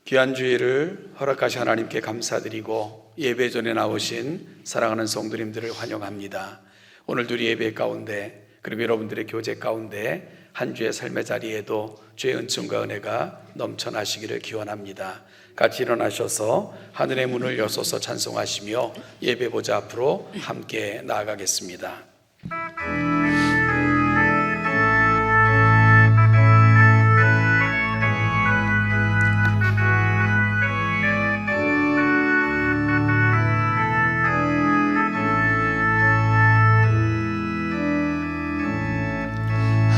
귀한 주일을 허락하신 하나님께 감사드리고 예배 전에 나오신 사랑하는 성도님들을 환영합니다. 오늘도 우리 예배 가운데 그리고 여러분들의 교제 가운데 한 주의 삶의 자리에도 주의 은총과 은혜가 넘쳐나시기를 기원합니다. 같이 일어나셔서 하늘의 문을 여소서 찬송하시며 예배 보좌 앞으로 함께 나아가겠습니다.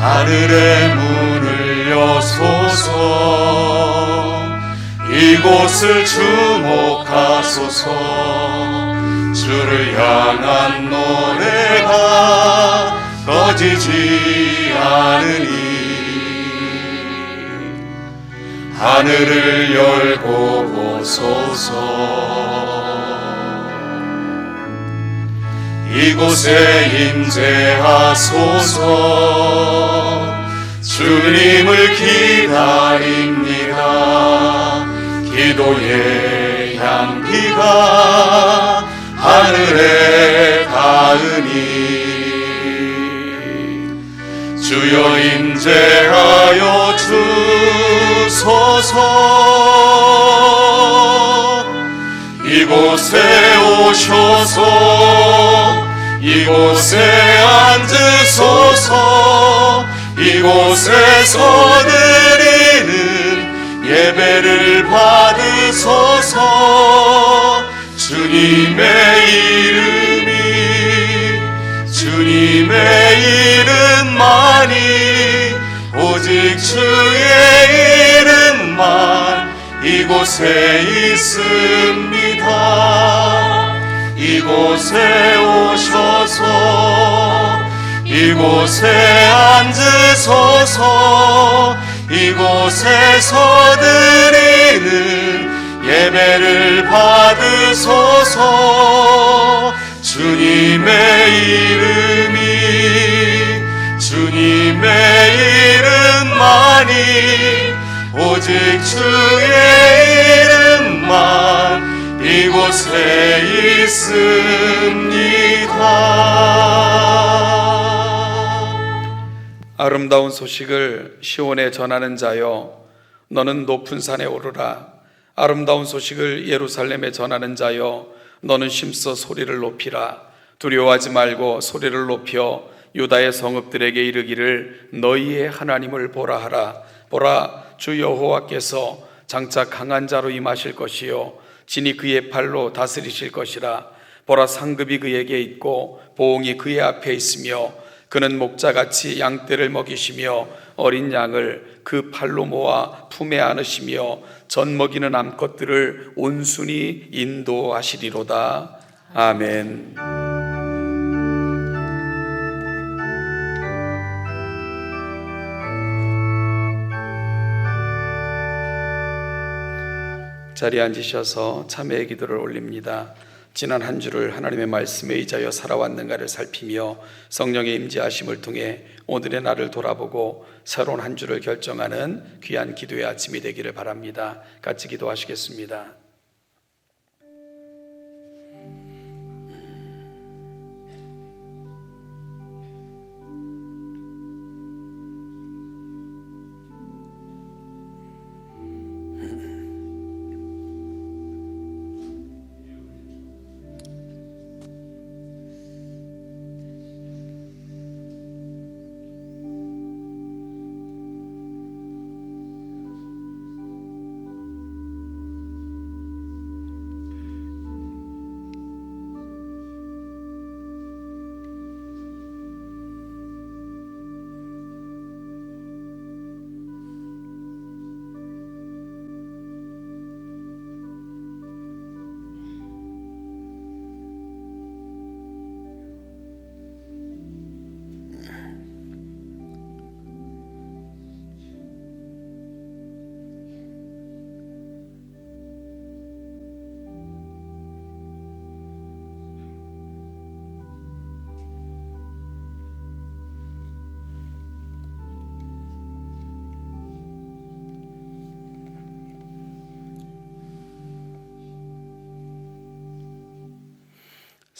하늘의 문을 여소서 이곳을 주목하소서 주를 향한 노래가 꺼지지 않으니 하늘을 열고 보소서 이곳에 임재하소서 주님을 기다립니다. 기도의 향기가 하늘에 닿으니 주여 임재하여 주소서 이곳에 오셔서 이곳에 앉으소서 이곳에서 드리는 예배를 받으소서 주님의 이름만이 오직 주의 이름만 이곳에 있습니다. 이곳에 오셔서 이곳에 앉으소서 이곳에서 드리는 예배를 받으소서 주님의 이름만이 오직 주의 이름만 이곳에 있습니다. 아름다운 소식을 시온에 전하는 자여 너는 높은 산에 오르라. 아름다운 소식을 예루살렘에 전하는 자여 너는 힘써 소리를 높이라. 두려워하지 말고 소리를 높여 유다의 성읍들에게 이르기를 너희의 하나님을 보라 하라. 보라, 주 여호와께서 장차 강한 자로 임하실 것이요 진이 그의 팔로 다스리실 것이라. 보라, 상급이 그에게 있고 보응이 그의 앞에 있으며 그는 목자같이 양떼를 먹이시며 어린 양을 그 팔로 모아 품에 안으시며 젖 먹이는 암컷들을 온순히 인도하시리로다. 아멘. 자리에 앉으셔서 참회의 기도를 올립니다. 지난 한 주를 하나님의 말씀에 의지하여 살아왔는가를 살피며 성령의 임재하심을 통해 오늘의 날을 돌아보고 새로운 한 주를 결정하는 귀한 기도의 아침이 되기를 바랍니다. 같이 기도하시겠습니다.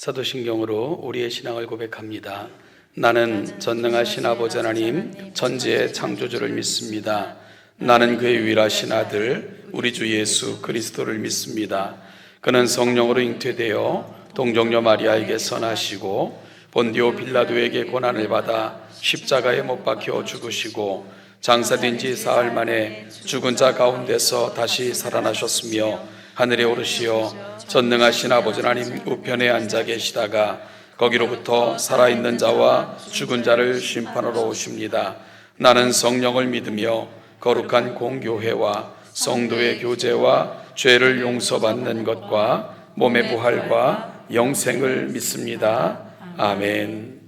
사도신경으로 우리의 신앙을 고백합니다. 나는 전능하신 아버지 하나님 전지의 창조주를 믿습니다. 나는 그의 유일하신 아들 우리 주 예수 그리스도를 믿습니다. 그는 성령으로 잉태되어 동정녀 마리아에게서 나시고 본디오 빌라도에게 고난을 받아 십자가에 못 박혀 죽으시고 장사된 지 사흘 만에 죽은 자 가운데서 다시 살아나셨으며 하늘에 오르시어 전능하신 아버지 하나님 우편에 앉아 계시다가 거기로부터 살아있는 자와 죽은 자를 심판하러 오십니다. 나는 성령을 믿으며 거룩한 공교회와 성도의 교제와 죄를 용서받는 것과 몸의 부활과 영생을 믿습니다. 아멘.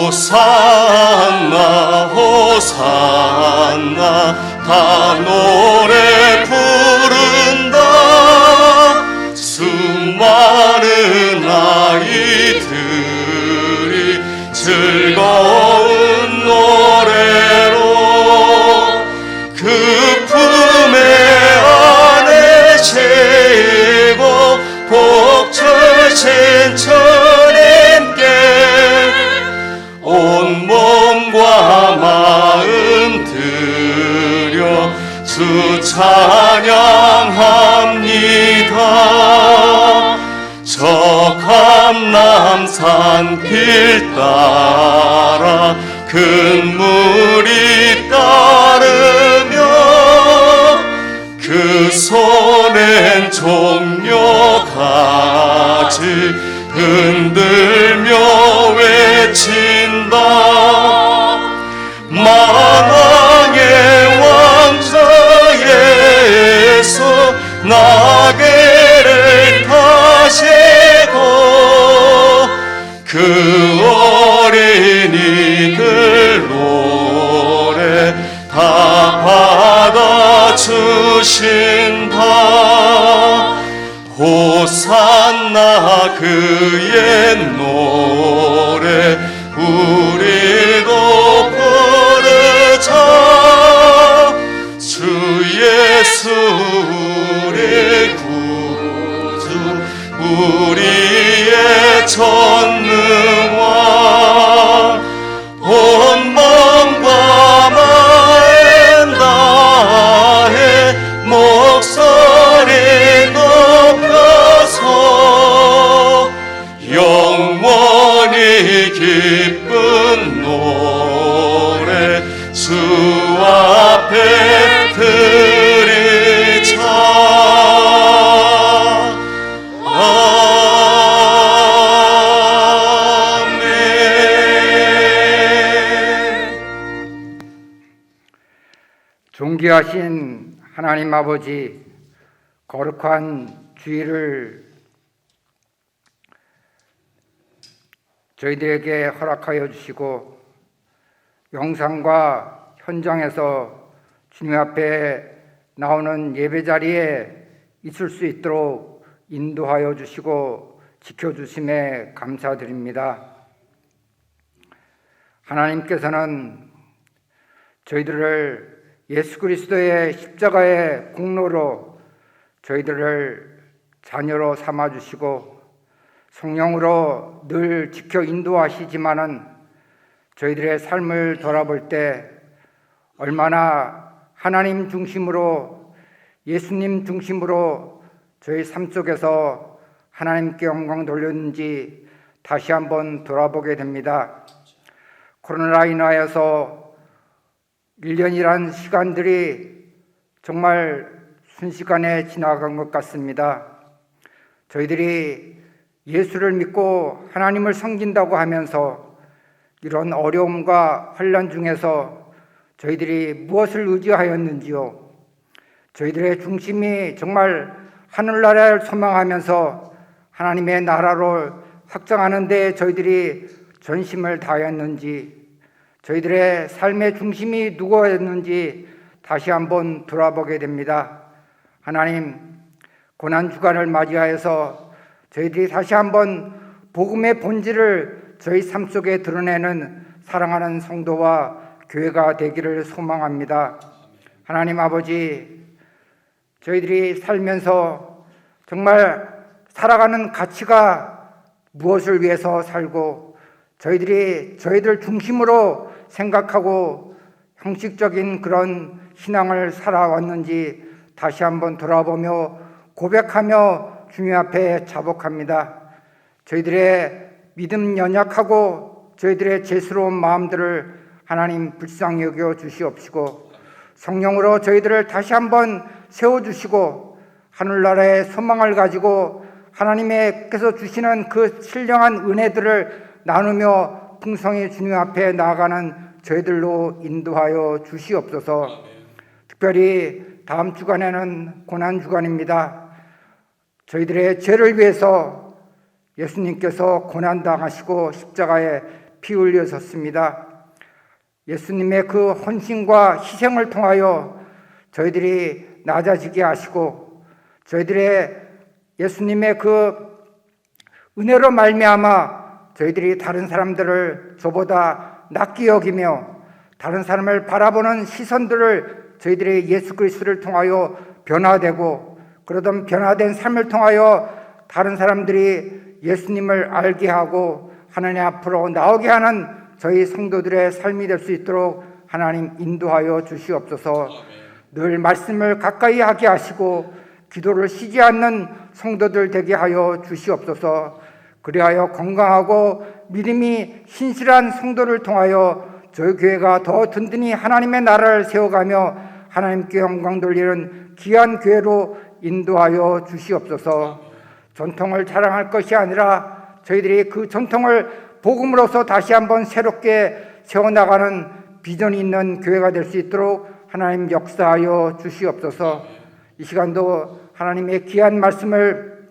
호산나 호산나 다 노래 부른다. 수많은 아이들이 즐거운 노래로 그 품에 안에 채고 복철신 천님께 온 몸과 마음 들여 주 찬양합니다. 저 감람산 길 따라 큰 물이 따르며 그 손엔 종려가지 흔들며 외친다. 만왕의 왕자 예수 나귀를 타시고 그 어린이들 노래 다 받아주신다. 호산나 그의 노래 우리도 부르자. 주 예수 우리 구주 우리의 전능왕 온 마음과 마음 다해 목소리 높여서 영원히 기쁜 노래 주 앞에 드리자. 아멘. 존귀하신 하나님 아버지, 거룩한 주일을 저희들에게 허락하여 주시고 영상과 현장에서 주님 앞에 나오는 예배 자리에 있을 수 있도록 인도하여 주시고 지켜주심에 감사드립니다. 하나님께서는 저희들을 예수 그리스도의 십자가의 공로로 저희들을 자녀로 삼아주시고 성령으로 늘 지켜 인도하시지만은 저희들의 삶을 돌아볼 때 얼마나 하나님 중심으로 예수님 중심으로 저희 삶 속에서 하나님께 영광 돌렸는지 다시 한번 돌아보게 됩니다. 코로나로 인하여서 1년이란 시간들이 정말 순식간에 지나간 것 같습니다. 저희들이 예수를 믿고 하나님을 섬긴다고 하면서 이런 어려움과 환난 중에서 저희들이 무엇을 의지하였는지요. 저희들의 중심이 정말 하늘나라를 소망하면서 하나님의 나라를 확장하는 데 저희들이 전심을 다했는지, 저희들의 삶의 중심이 누구였는지 다시 한번 돌아보게 됩니다. 하나님, 고난 주간을 맞이하여서 저희들이 다시 한번 복음의 본질을 저희 삶 속에 드러내는 사랑하는 성도와 교회가 되기를 소망합니다. 하나님 아버지, 저희들이 살면서 정말 살아가는 가치가 무엇을 위해서 살고 저희들이 저희들 중심으로 생각하고 형식적인 그런 신앙을 살아왔는지 다시 한번 돌아보며 고백하며 주님 앞에 자복합니다. 저희들의 믿음 연약하고 저희들의 죄스러운 마음들을 하나님 불쌍히 여겨 주시옵시고 성령으로 저희들을 다시 한번 세워주시고 하늘나라의 소망을 가지고 하나님께서 주시는 그 신령한 은혜들을 나누며 풍성히 주님 앞에 나아가는 저희들로 인도하여 주시옵소서. 특별히 다음 주간에는 고난주간입니다. 저희들의 죄를 위해서 예수님께서 고난당하시고 십자가에 피 흘리셨습니다. 예수님의 그 헌신과 희생을 통하여 저희들이 낮아지게 하시고 저희들의 예수님의 그 은혜로 말미암아 저희들이 다른 사람들을 저보다 낮게 여기며 다른 사람을 바라보는 시선들을 저희들이 예수 그리스도를 통하여 변화되고 그러던 변화된 삶을 통하여 다른 사람들이 예수님을 알게 하고 하나님 앞으로 나오게 하는 저희 성도들의 삶이 될 수 있도록 하나님 인도하여 주시옵소서. 늘 말씀을 가까이 하게 하시고 기도를 쉬지 않는 성도들 되게 하여 주시옵소서. 그리하여 건강하고 믿음이 신실한 성도를 통하여 저희 교회가 더 든든히 하나님의 나라를 세워가며 하나님께 영광 돌리는 귀한 교회로 인도하여 주시옵소서. 전통을 자랑할 것이 아니라 저희들이 그 전통을 복음으로서 다시 한번 새롭게 세워나가는 비전이 있는 교회가 될 수 있도록 하나님 역사하여 주시옵소서. 이 시간도 하나님의 귀한 말씀을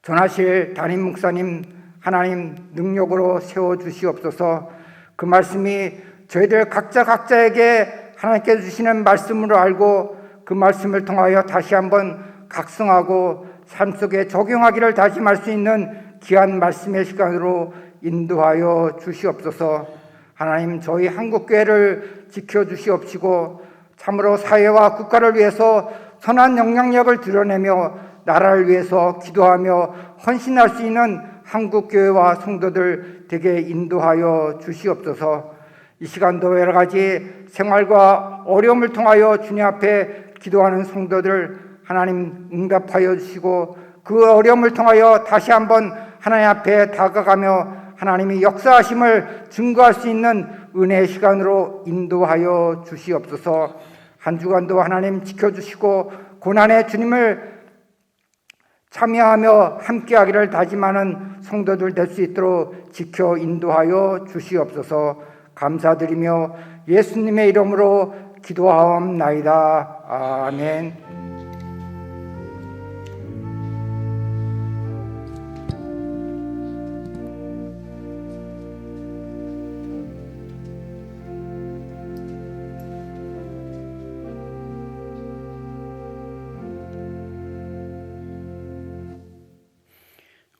전하실 담임 목사님 하나님 능력으로 세워주시옵소서. 그 말씀이 저희들 각자에게 하나님께서 주시는 말씀으로 알고 그 말씀을 통하여 다시 한번 각성하고 삶 속에 적용하기를 다짐할 수 있는 귀한 말씀의 시간으로 인도하여 주시옵소서. 하나님 저희 한국교회를 지켜주시옵시고 참으로 사회와 국가를 위해서 선한 영향력을 드러내며 나라를 위해서 기도하며 헌신할 수 있는 한국교회와 성도들 되게 인도하여 주시옵소서. 이 시간도 여러 가지 생활과 어려움을 통하여 주님 앞에 기도하는 성도들 하나님 응답하여 주시고 그 어려움을 통하여 다시 한번 하나님 앞에 다가가며 하나님이 역사하심을 증거할 수 있는 은혜의 시간으로 인도하여 주시옵소서. 한 주간도 하나님 지켜주시고 고난의 주님을 참여하며 함께하기를 다짐하는 성도들 될 수 있도록 지켜 인도하여 주시옵소서. 감사드리며 예수님의 이름으로 기도하옵나이다. 아멘.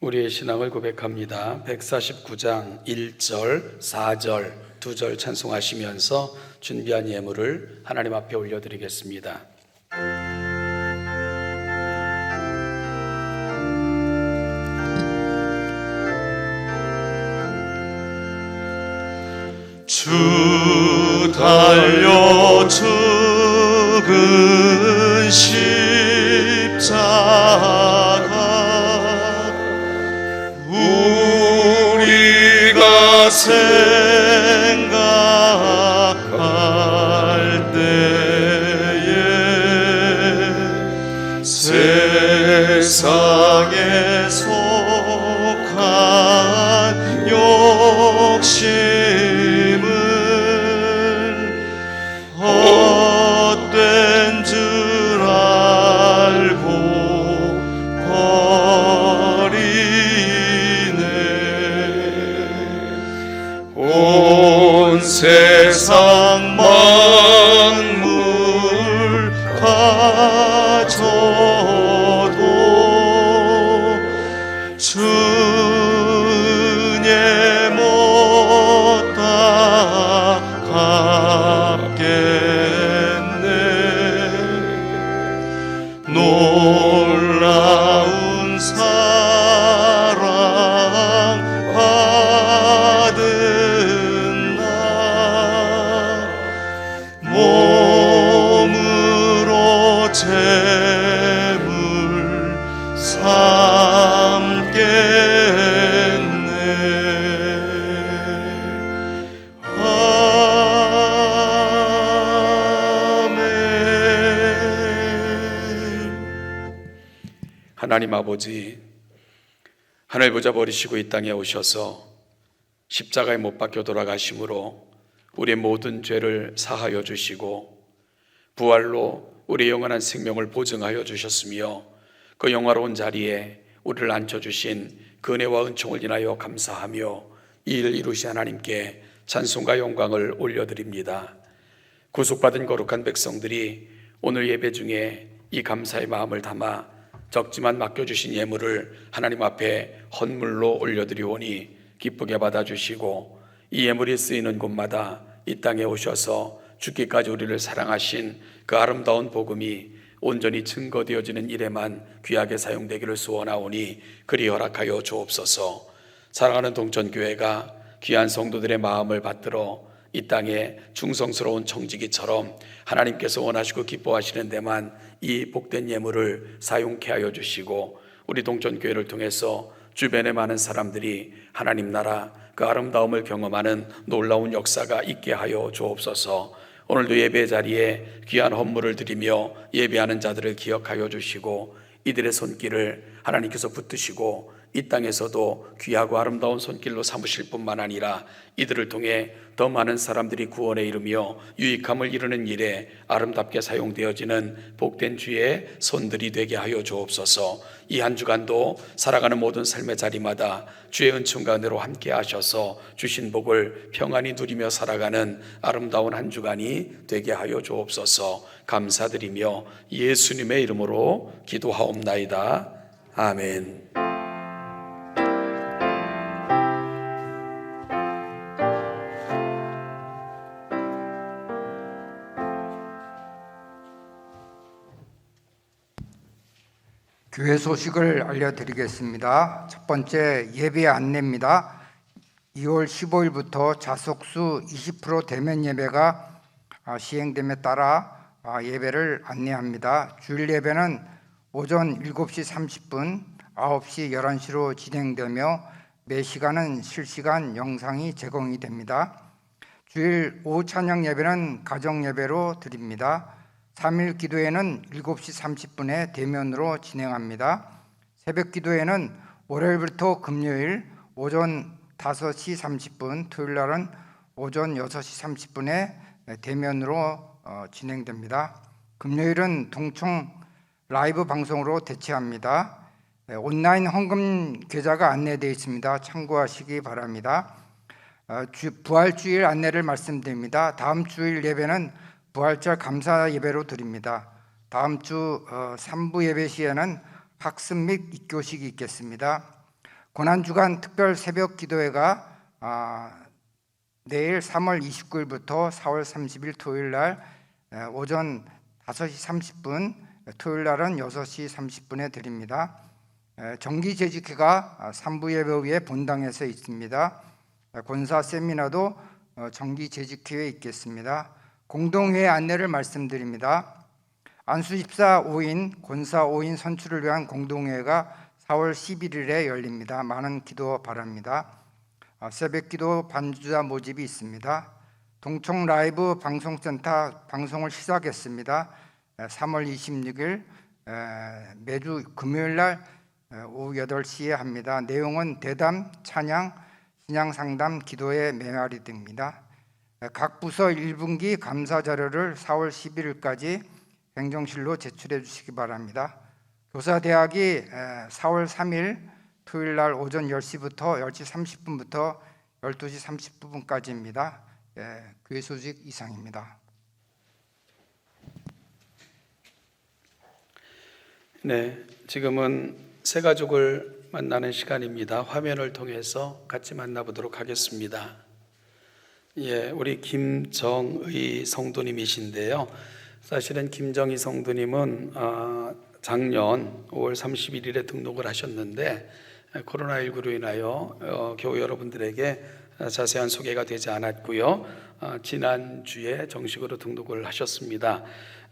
우리의 신앙을 고백합니다. 149장 1절, 4절, 2절 찬송하시면서 준비한 예물을 하나님 앞에 올려드리겠습니다. 주 달려 죽은 십자가 우리가 생각할 때에 세상에 속한 욕심은 헛된 줄 알고 온 세상 만물 가져도 하나님 아버지, 하늘 보자 버리시고 이 땅에 오셔서 십자가에 못 박혀 돌아가심으로 우리의 모든 죄를 사하여 주시고 부활로 우리의 영원한 생명을 보증하여 주셨으며 그 영화로운 자리에 우리를 앉혀주신 그 은혜와 은총을 인하여 감사하며 이 일을 이루신 하나님께 찬송과 영광을 올려드립니다. 구속받은 거룩한 백성들이 오늘 예배 중에 이 감사의 마음을 담아 적지만 맡겨주신 예물을 하나님 앞에 헌물로 올려드리오니 기쁘게 받아주시고 이 예물이 쓰이는 곳마다 이 땅에 오셔서 죽기까지 우리를 사랑하신 그 아름다운 복음이 온전히 증거되어지는 일에만 귀하게 사용되기를 소원하오니 그리 허락하여 주옵소서. 사랑하는 동천교회가 귀한 성도들의 마음을 받들어 이 땅에 충성스러운 청지기처럼 하나님께서 원하시고 기뻐하시는 데만 이 복된 예물을 사용케 하여 주시고 우리 동천교회를 통해서 주변의 많은 사람들이 하나님 나라 그 아름다움을 경험하는 놀라운 역사가 있게 하여 주옵소서. 오늘도 예배 자리에 귀한 헌물을 드리며 예배하는 자들을 기억하여 주시고 이들의 손길을 하나님께서 붙드시고 이 땅에서도 귀하고 아름다운 손길로 삼으실 뿐만 아니라 이들을 통해 더 많은 사람들이 구원에 이르며 유익함을 이루는 일에 아름답게 사용되어지는 복된 주의 손들이 되게 하여 주옵소서. 이 한 주간도 살아가는 모든 삶의 자리마다 주의 은총과 은혜로 함께 하셔서 주신 복을 평안히 누리며 살아가는 아름다운 한 주간이 되게 하여 주옵소서. 감사드리며 예수님의 이름으로 기도하옵나이다. 아멘. 교회 소식을 알려드리겠습니다. 첫 번째 예배 안내입니다. 2월 15일부터 자석수 20% 대면 예배가 시행됨에 따라 예배를 안내합니다. 주일 예배는 오전 7시 30분, 9시, 11시로 진행되며 매 시간은 실시간 영상이 제공이 됩니다. 주일 오후 찬양 예배는 가정 예배로 드립니다. 3일 기도회는 7시 30분에 대면으로 진행합니다. 새벽 기도회는 월요일부터 금요일 오전 5시 30분, 토요일 날은 오전 6시 30분에 대면으로 진행됩니다. 금요일은 동청 라이브 방송으로 대체합니다. 온라인 헌금 계좌가 안내되어 있습니다. 참고하시기 바랍니다. 부활주일 안내를 말씀드립니다. 다음 주일 예배는 부활절 감사 예배로 드립니다. 다음 주 3부 예배 시에는 학습 및 입교식이 있겠습니다. 고난주간 특별 새벽 기도회가 내일 3월 29일부터 4월 30일 토요일 날 오전 5시 30분, 토요일 날은 6시 30분에 드립니다. 정기재직회가 3부 예배 후에 본당에서 있습니다. 권사 세미나도 정기재직회에 있겠습니다. 공동회의 안내를 말씀드립니다. 안수집사 5인, 권사 5인 선출을 위한 공동회의가 4월 11일에 열립니다. 많은 기도 바랍니다. 새벽기도 반주자 모집이 있습니다. 동청 라이브 방송센터 방송을 시작했습니다. 3월 26일 매주 금요일날 오후 8시에 합니다. 내용은 대담, 찬양, 신앙상담, 기도의 메아리 등입니다. 각 부서 1분기 감사 자료를 4월 11일까지 행정실로 제출해 주시기 바랍니다. 교사대학이 4월 3일 토요일 날 오전 10시부터 10시 30분부터 12시 30분까지입니다. 교회 소식 이상입니다. 네, 지금은 새 가족을 만나는 시간입니다. 화면을 통해서 같이 만나보도록 하겠습니다. 우리 김정의 성도님이신데요. 사실은 김정의 성도님은 작년 5월 31일에 등록을 하셨는데 코로나19로 인하여 교우 여러분들에게 자세한 소개가 되지 않았고요. 지난주에 정식으로 등록을 하셨습니다.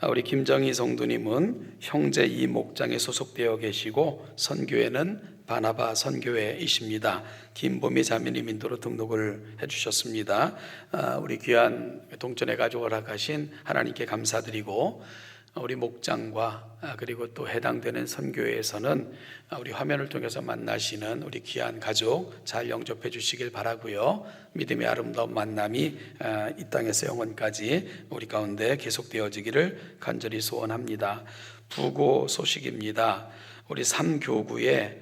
우리 김정희 성도님은 형제 이 목장에 소속되어 계시고 선교회는 바나바 선교회이십니다. 김보미 자매님 인도로 등록을 해주셨습니다. 우리 귀한 동천의 가족을 허락하신 하나님께 감사드리고 우리 목장과 그리고 또 해당되는 선교회에서는 우리 화면을 통해서 만나시는 우리 귀한 가족 잘 영접해 주시길 바라고요. 믿음의 아름다운 만남이 이 땅에서 영원까지 우리 가운데 계속되어지기를 간절히 소원합니다. 부고 소식입니다. 우리 3교구에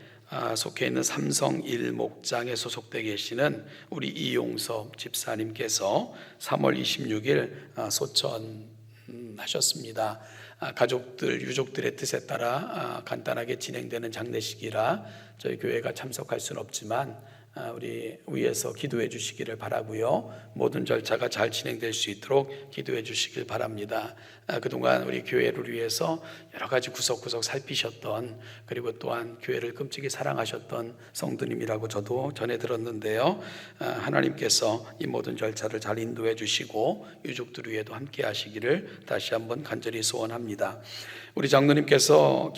속해 있는 삼성 1목장에 소속되어 계시는 우리 이용섭 집사님께서 3월 26일 소천하셨습니다. 가족들, 유족들의 뜻에 따라 간단하게 진행되는 장례식이라 저희 교회가 참석할 수는 없지만 우리 위에서 기도해 주시기를 바라고요. 모든 절차가 잘 진행될 수 있도록 기도해 주시길 바랍니다. 그동안 우리 교회를 위해서 여러 가지 구석구석 살피셨던, 그리고 또한 교회를 끔찍이 사랑하셨던 성도님이라고 저도 전해 들었는데요. 하나님께서 이 모든 절차를 잘 인도해 주시고 유족들 위에도 함께 하시기를 다시 한번 간절히 소원합니다. 우리 장로님께서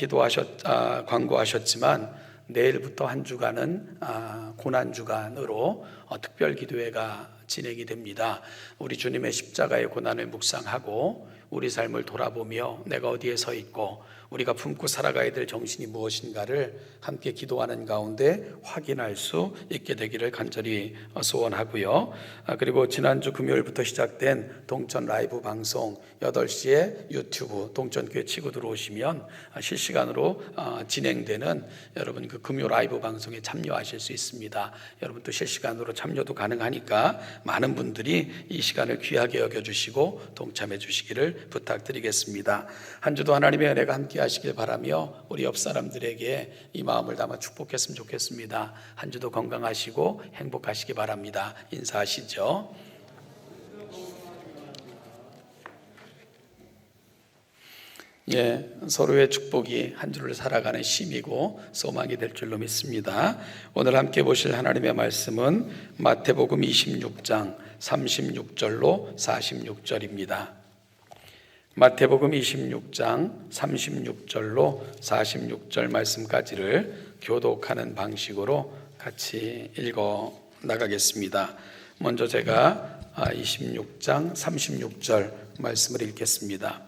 광고하셨지만 내일부터 한 주간은 고난주간으로 특별 기도회가 진행이 됩니다. 우리 주님의 십자가의 고난을 묵상하고 우리 삶을 돌아보며 내가 어디에 서 있고 우리가 품고 살아가야 될 정신이 무엇인가를 함께 기도하는 가운데 확인할 수 있게 되기를 간절히 소원하고요. 그리고 지난주 금요일부터 시작된 동천 라이브 방송 8시에 유튜브 동천교회 치고 들어오시면 실시간으로 진행되는 여러분 그 금요 라이브 방송에 참여하실 수 있습니다. 여러분 또 실시간으로 참여도 가능하니까 많은 분들이 이 시간을 귀하게 여겨주시고 동참해 주시기를 부탁드리겠습니다. 한 주도 하나님의 은혜가 함께 하시길 바라며 우리 옆 사람들에게 이 마음을 담아 축복했으면 좋겠습니다. 한 주도 건강하시고 행복하시기 바랍니다. 인사하시죠. 서로의 축복이 한 주를 살아가는 힘이고 소망이 될 줄로 믿습니다. 오늘 함께 보실 하나님의 말씀은 마태복음 26장 36절로 46절입니다. 마태복음 26장 36절로 46절 말씀까지를 교독하는 방식으로 같이 읽어 나가겠습니다. 먼저 제가 26장 36절 말씀을 읽겠습니다.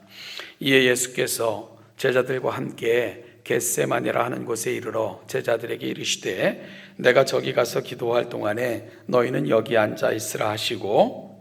이에 예수께서 제자들과 함께 겟세마네라 하는 곳에 이르러 제자들에게 이르시되 내가 저기 가서 기도할 동안에 너희는 여기 앉아 있으라 하시고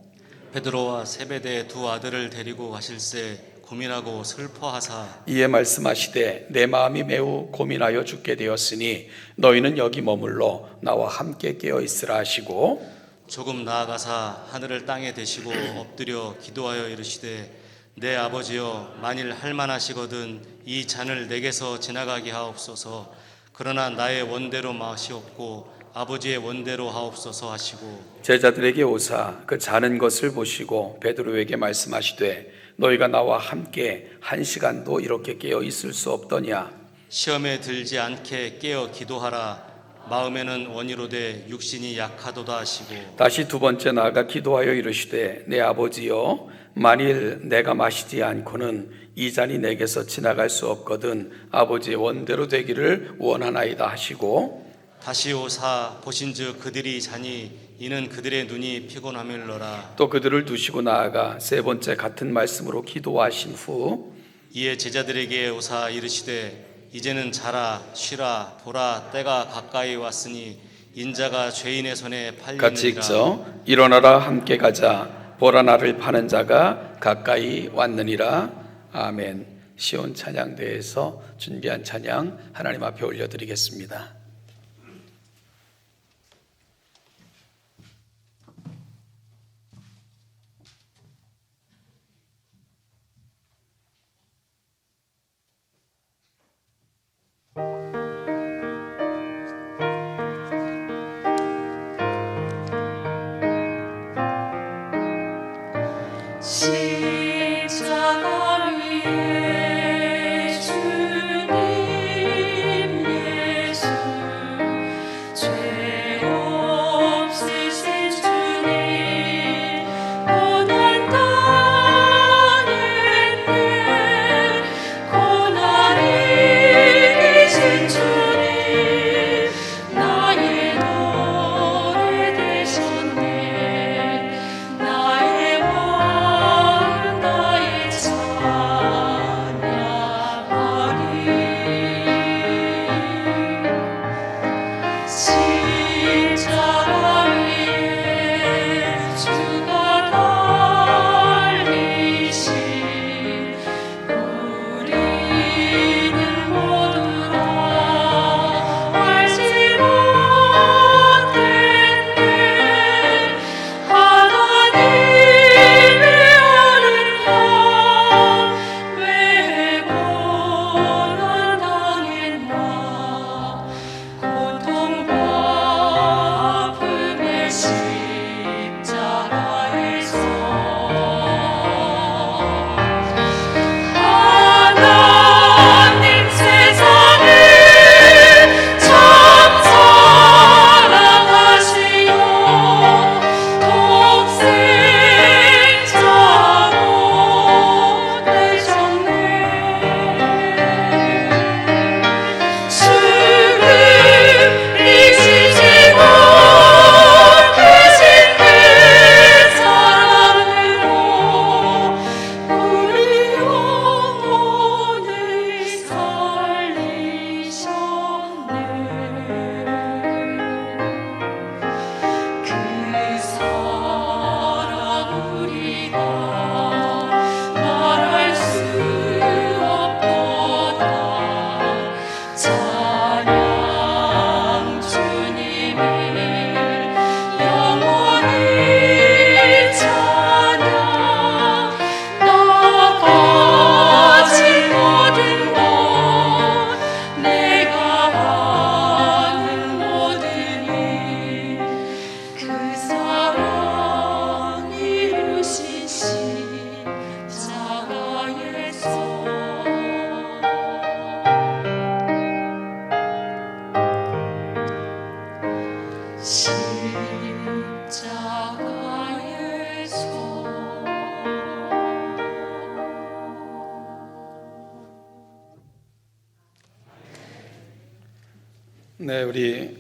베드로와 세베대의 두 아들을 데리고 가실새 고민하고 슬퍼하사 이에 말씀하시되 내 마음이 매우 고민하여 죽게 되었으니 너희는 여기 머물러 나와 함께 깨어 있으라 하시고 조금 나아가사 하늘을 땅에 대시고 엎드려 기도하여 이르시되 내 아버지여 만일 할만하시거든 이 잔을 내게서 지나가게 하옵소서. 그러나 나의 원대로 마시옵고 아버지의 원대로 하옵소서 하시고 제자들에게 오사 그 자는 것을 보시고 베드로에게 말씀하시되 너희가 나와 함께 1시간도 이렇게 깨어 있을 수 없더냐. 시험에 들지 않게 깨어 기도하라. 마음에는 원이로되 육신이 약하도다 하시고 다시 두 번째 나아가 기도하여 이르시되 내 아버지여 만일 내가 마시지 않고는 이 잔이 내게서 지나갈 수 없거든 아버지의 원대로 되기를 원하나이다 하시고 다시 오사 보신즉 그들이 자니 이는 그들의 눈이 피곤함일러라. 또 그들을 두시고 나아가 세 번째 같은 말씀으로 기도하신 후 이에 제자들에게 오사 이르시되 이제는 자라 쉬라 보라 때가 가까이 왔으니 인자가 죄인의 손에 팔리느니라. 같이 읽죠. 일어나라 함께 가자 보라 나를 파는 자가 가까이 왔느니라. 아멘. 시온 찬양대에서 준비한 찬양 하나님 앞에 올려드리겠습니다. 십자가 위에 주님 예수 죄 없으신 주님 고난 당했네 고난 이기신 주님 나의 노래 되셨네 나의 왕 네, 우리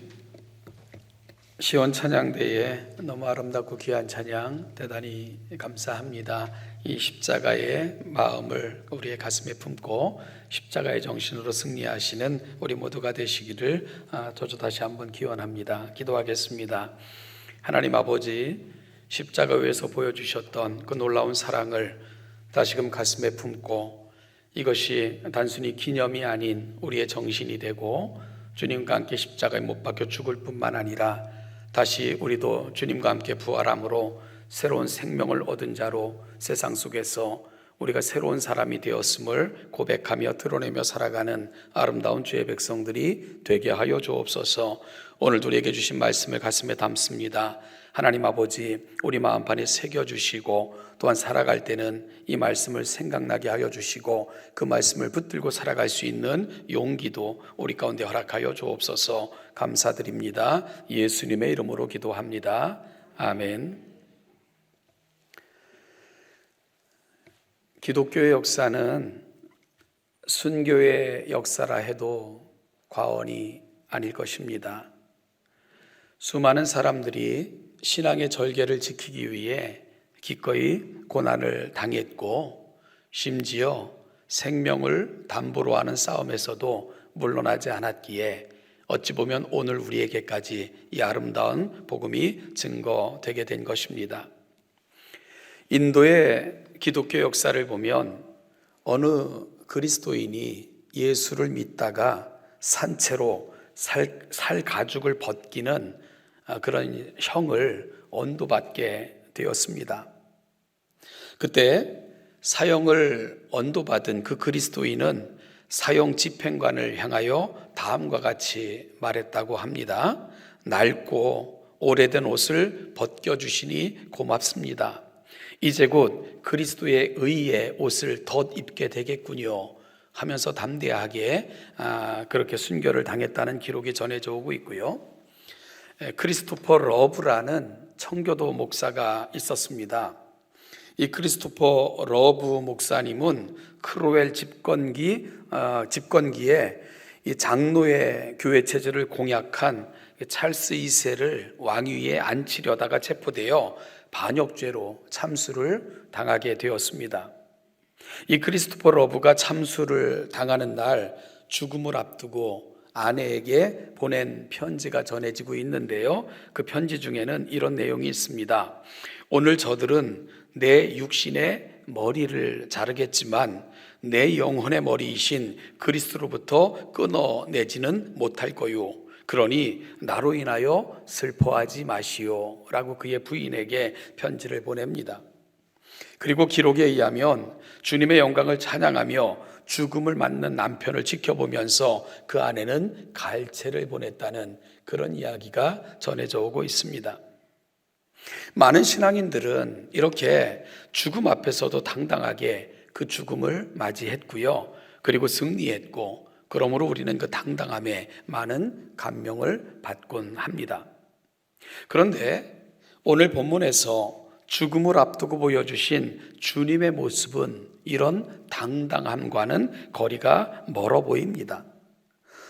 시온 찬양대에 너무 아름답고 귀한 찬양 대단히 감사합니다. 이 십자가의 마음을 우리의 가슴에 품고 십자가의 정신으로 승리하시는 우리 모두가 되시기를 저도 다시 한번 기원합니다. 기도하겠습니다. 하나님 아버지, 십자가 위에서 보여주셨던 그 놀라운 사랑을 다시금 가슴에 품고 이것이 단순히 기념이 아닌 우리의 정신이 되고 주님과 함께 십자가에 못 박혀 죽을 뿐만 아니라 다시 우리도 주님과 함께 부활함으로 새로운 생명을 얻은 자로 세상 속에서 우리가 새로운 사람이 되었음을 고백하며 드러내며 살아가는 아름다운 주의 백성들이 되게 하여 주옵소서. 오늘 우리에게 주신 말씀을 가슴에 담습니다. 하나님 아버지, 우리 마음판에 새겨주시고 또한 살아갈 때는 이 말씀을 생각나게 하여 주시고 그 말씀을 붙들고 살아갈 수 있는 용기도 우리 가운데 허락하여 주옵소서. 감사드립니다. 예수님의 이름으로 기도합니다. 아멘. 기독교의 역사는 순교의 역사라 해도 과언이 아닐 것입니다. 수많은 사람들이 신앙의 절개를 지키기 위해 기꺼이 고난을 당했고 심지어 생명을 담보로 하는 싸움에서도 물러나지 않았기에 어찌 보면 오늘 우리에게까지 이 아름다운 복음이 증거되게 된 것입니다. 인도의 기독교 역사를 보면 어느 그리스도인이 예수를 믿다가 산채로 살 가죽을 벗기는 그런 형을 언도받게 되었습니다. 그때 사형을 언도받은 그 그리스도인은 사형 집행관을 향하여 다음과 같이 말했다고 합니다. 낡고 오래된 옷을 벗겨주시니 고맙습니다. 이제 곧 그리스도의 의의 옷을 덧 입게 되겠군요 하면서 담대하게 그렇게 순교를 당했다는 기록이 전해져 오고 있고요. 크리스토퍼 러브라는 청교도 목사가 있었습니다. 이 크리스토퍼 러브 목사님은 크로웰 집권기에 이 장로의 교회 체제를 공약한 찰스 2세를 왕위에 앉히려다가 체포되어 반역죄로 참수를 당하게 되었습니다. 이 크리스토퍼 러브가 참수를 당하는 날 죽음을 앞두고 아내에게 보낸 편지가 전해지고 있는데요. 그 편지 중에는 이런 내용이 있습니다. 오늘 저들은 내 육신의 머리를 자르겠지만 내 영혼의 머리이신 그리스도로부터 끊어내지는 못할 거요. 그러니 나로 인하여 슬퍼하지 마시오 라고 그의 부인에게 편지를 보냅니다. 그리고 기록에 의하면 주님의 영광을 찬양하며 죽음을 맞는 남편을 지켜보면서 그 아내는 갈채를 보냈다는 그런 이야기가 전해져 오고 있습니다. 많은 신앙인들은 이렇게 죽음 앞에서도 당당하게 그 죽음을 맞이했고요. 그리고 승리했고, 그러므로 우리는 그 당당함에 많은 감명을 받곤 합니다. 그런데 오늘 본문에서 죽음을 앞두고 보여주신 주님의 모습은 이런 당당함과는 거리가 멀어 보입니다.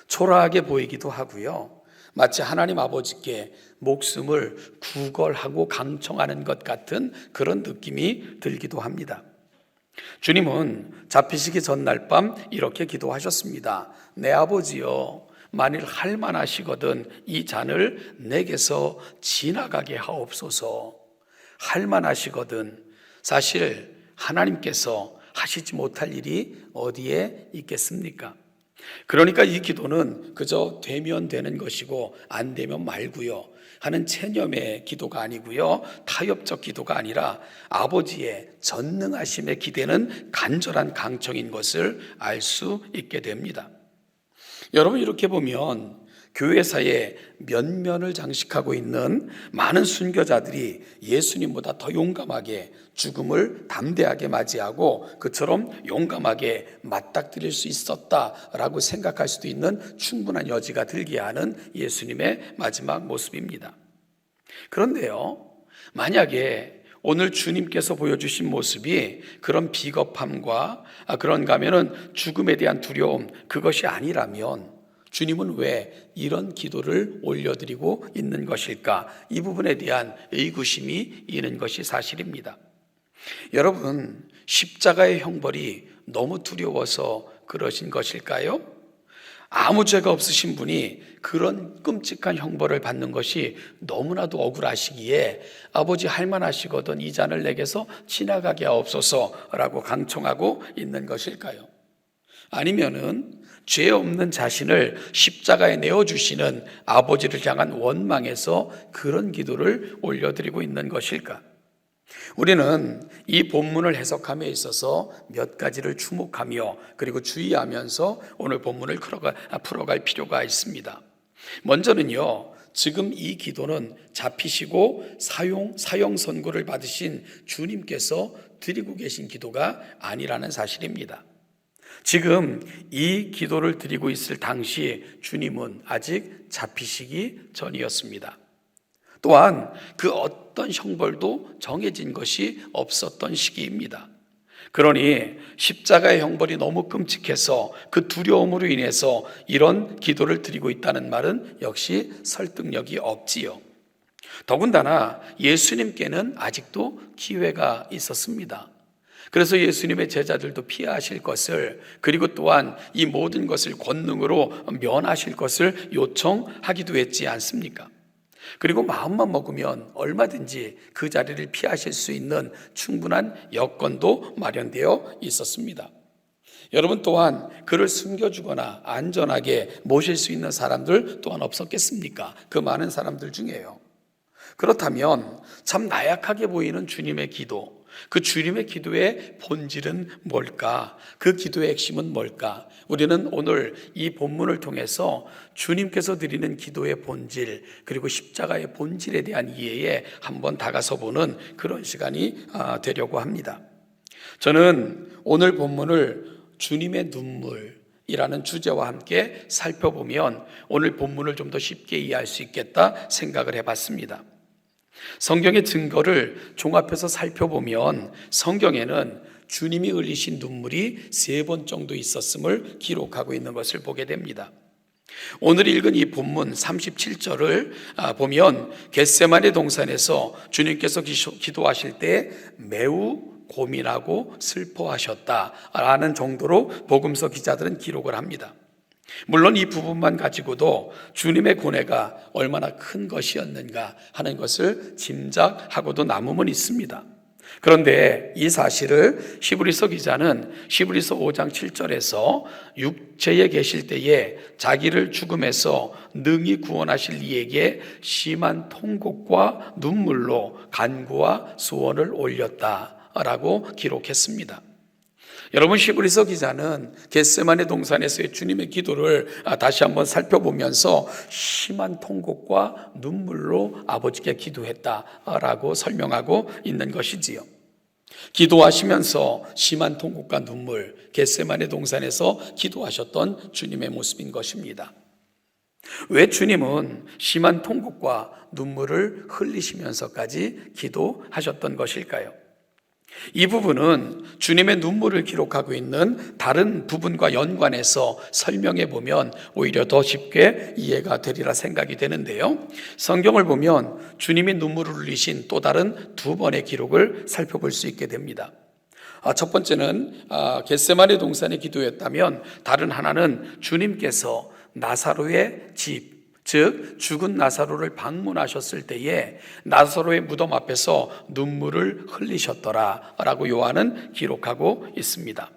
초라하게 보이기도 하고요. 마치 하나님 아버지께 목숨을 구걸하고 강청하는 것 같은 그런 느낌이 들기도 합니다. 주님은 잡히시기 전날 밤 이렇게 기도하셨습니다. 내 아버지여, 만일 할만하시거든 이 잔을 내게서 지나가게 하옵소서. 할만하시거든, 사실 하나님께서 하시지 못할 일이 어디에 있겠습니까? 그러니까 이 기도는 그저 되면 되는 것이고 안 되면 말고요 하는 체념의 기도가 아니고요, 타협적 기도가 아니라 아버지의 전능하심에 기대는 간절한 강청인 것을 알 수 있게 됩니다. 여러분, 이렇게 보면 교회사에 면면을 장식하고 있는 많은 순교자들이 예수님보다 더 용감하게 죽음을 담대하게 맞이하고 그처럼 용감하게 맞닥뜨릴 수 있었다라고 생각할 수도 있는 충분한 여지가 들게 하는 예수님의 마지막 모습입니다. 그런데요, 만약에 오늘 주님께서 보여주신 모습이 그런 비겁함과 그런가 하면은 죽음에 대한 두려움, 그것이 아니라면 주님은 왜 이런 기도를 올려드리고 있는 것일까? 이 부분에 대한 의구심이 있는 것이 사실입니다. 여러분, 십자가의 형벌이 너무 두려워서 그러신 것일까요? 아무 죄가 없으신 분이 그런 끔찍한 형벌을 받는 것이 너무나도 억울하시기에 아버지 할만하시거든 이 잔을 내게서 지나가게 하옵소서라고 강청하고 있는 것일까요? 아니면은 죄 없는 자신을 십자가에 내어주시는 아버지를 향한 원망에서 그런 기도를 올려드리고 있는 것일까? 우리는 이 본문을 해석함에 있어서 몇 가지를 주목하며 그리고 주의하면서 오늘 본문을 풀어갈 필요가 있습니다. 먼저는요, 지금 이 기도는 잡히시고 사형 선고를 받으신 주님께서 드리고 계신 기도가 아니라는 사실입니다. 지금 이 기도를 드리고 있을 당시 주님은 아직 잡히시기 전이었습니다. 또한 그 어떤 형벌도 정해진 것이 없었던 시기입니다. 그러니 십자가의 형벌이 너무 끔찍해서 그 두려움으로 인해서 이런 기도를 드리고 있다는 말은 역시 설득력이 없지요. 더군다나 예수님께는 아직도 기회가 있었습니다. 그래서 예수님의 제자들도 피하실 것을, 그리고 또한 이 모든 것을 권능으로 면하실 것을 요청하기도 했지 않습니까? 그리고 마음만 먹으면 얼마든지 그 자리를 피하실 수 있는 충분한 여건도 마련되어 있었습니다. 여러분, 또한 그를 숨겨주거나 안전하게 모실 수 있는 사람들 또한 없었겠습니까? 그 많은 사람들 중에요. 그렇다면 참 나약하게 보이는 주님의 기도, 그 주님의 기도의 본질은 뭘까? 그 기도의 핵심은 뭘까? 우리는 오늘 이 본문을 통해서 주님께서 드리는 기도의 본질, 그리고 십자가의 본질에 대한 이해에 한번 다가서 보는 그런 시간이 되려고 합니다. 저는 오늘 본문을 주님의 눈물이라는 주제와 함께 살펴보면 오늘 본문을 좀 더 쉽게 이해할 수 있겠다 생각을 해봤습니다. 성경의 증거를 종합해서 살펴보면 성경에는 주님이 흘리신 눈물이 3번 정도 있었음을 기록하고 있는 것을 보게 됩니다. 오늘 읽은 이 본문 37절을 보면 겟세마네 동산에서 주님께서 기도하실 때 매우 고민하고 슬퍼하셨다라는 정도로 복음서 기자들은 기록을 합니다. 물론 이 부분만 가지고도 주님의 고뇌가 얼마나 큰 것이었는가 하는 것을 짐작하고도 남음은 있습니다. 그런데 이 사실을 히브리서 기자는 히브리서 5장 7절에서 육체에 계실 때에 자기를 죽음에서 능히 구원하실 이에게 심한 통곡과 눈물로 간구와 소원을 올렸다라고 기록했습니다. 여러분, 히브리서 기자는 겟세마네 동산에서의 주님의 기도를 다시 한번 살펴보면서 심한 통곡과 눈물로 아버지께 기도했다라고 설명하고 있는 것이지요. 기도하시면서 심한 통곡과 눈물, 겟세마네 동산에서 기도하셨던 주님의 모습인 것입니다. 왜 주님은 심한 통곡과 눈물을 흘리시면서까지 기도하셨던 것일까요? 이 부분은 주님의 눈물을 기록하고 있는 다른 부분과 연관해서 설명해 보면 오히려 더 쉽게 이해가 되리라 생각이 되는데요. 성경을 보면 주님이 눈물을 흘리신 또 다른 2번의 기록을 살펴볼 수 있게 됩니다. 첫 번째는 겟세마네 동산의 기도였다면, 다른 하나는 주님께서 나사로의 집, 즉 죽은 나사로를 방문하셨을 때에 나사로의 무덤 앞에서 눈물을 흘리셨더라라고 요한은 기록하고 있습니다.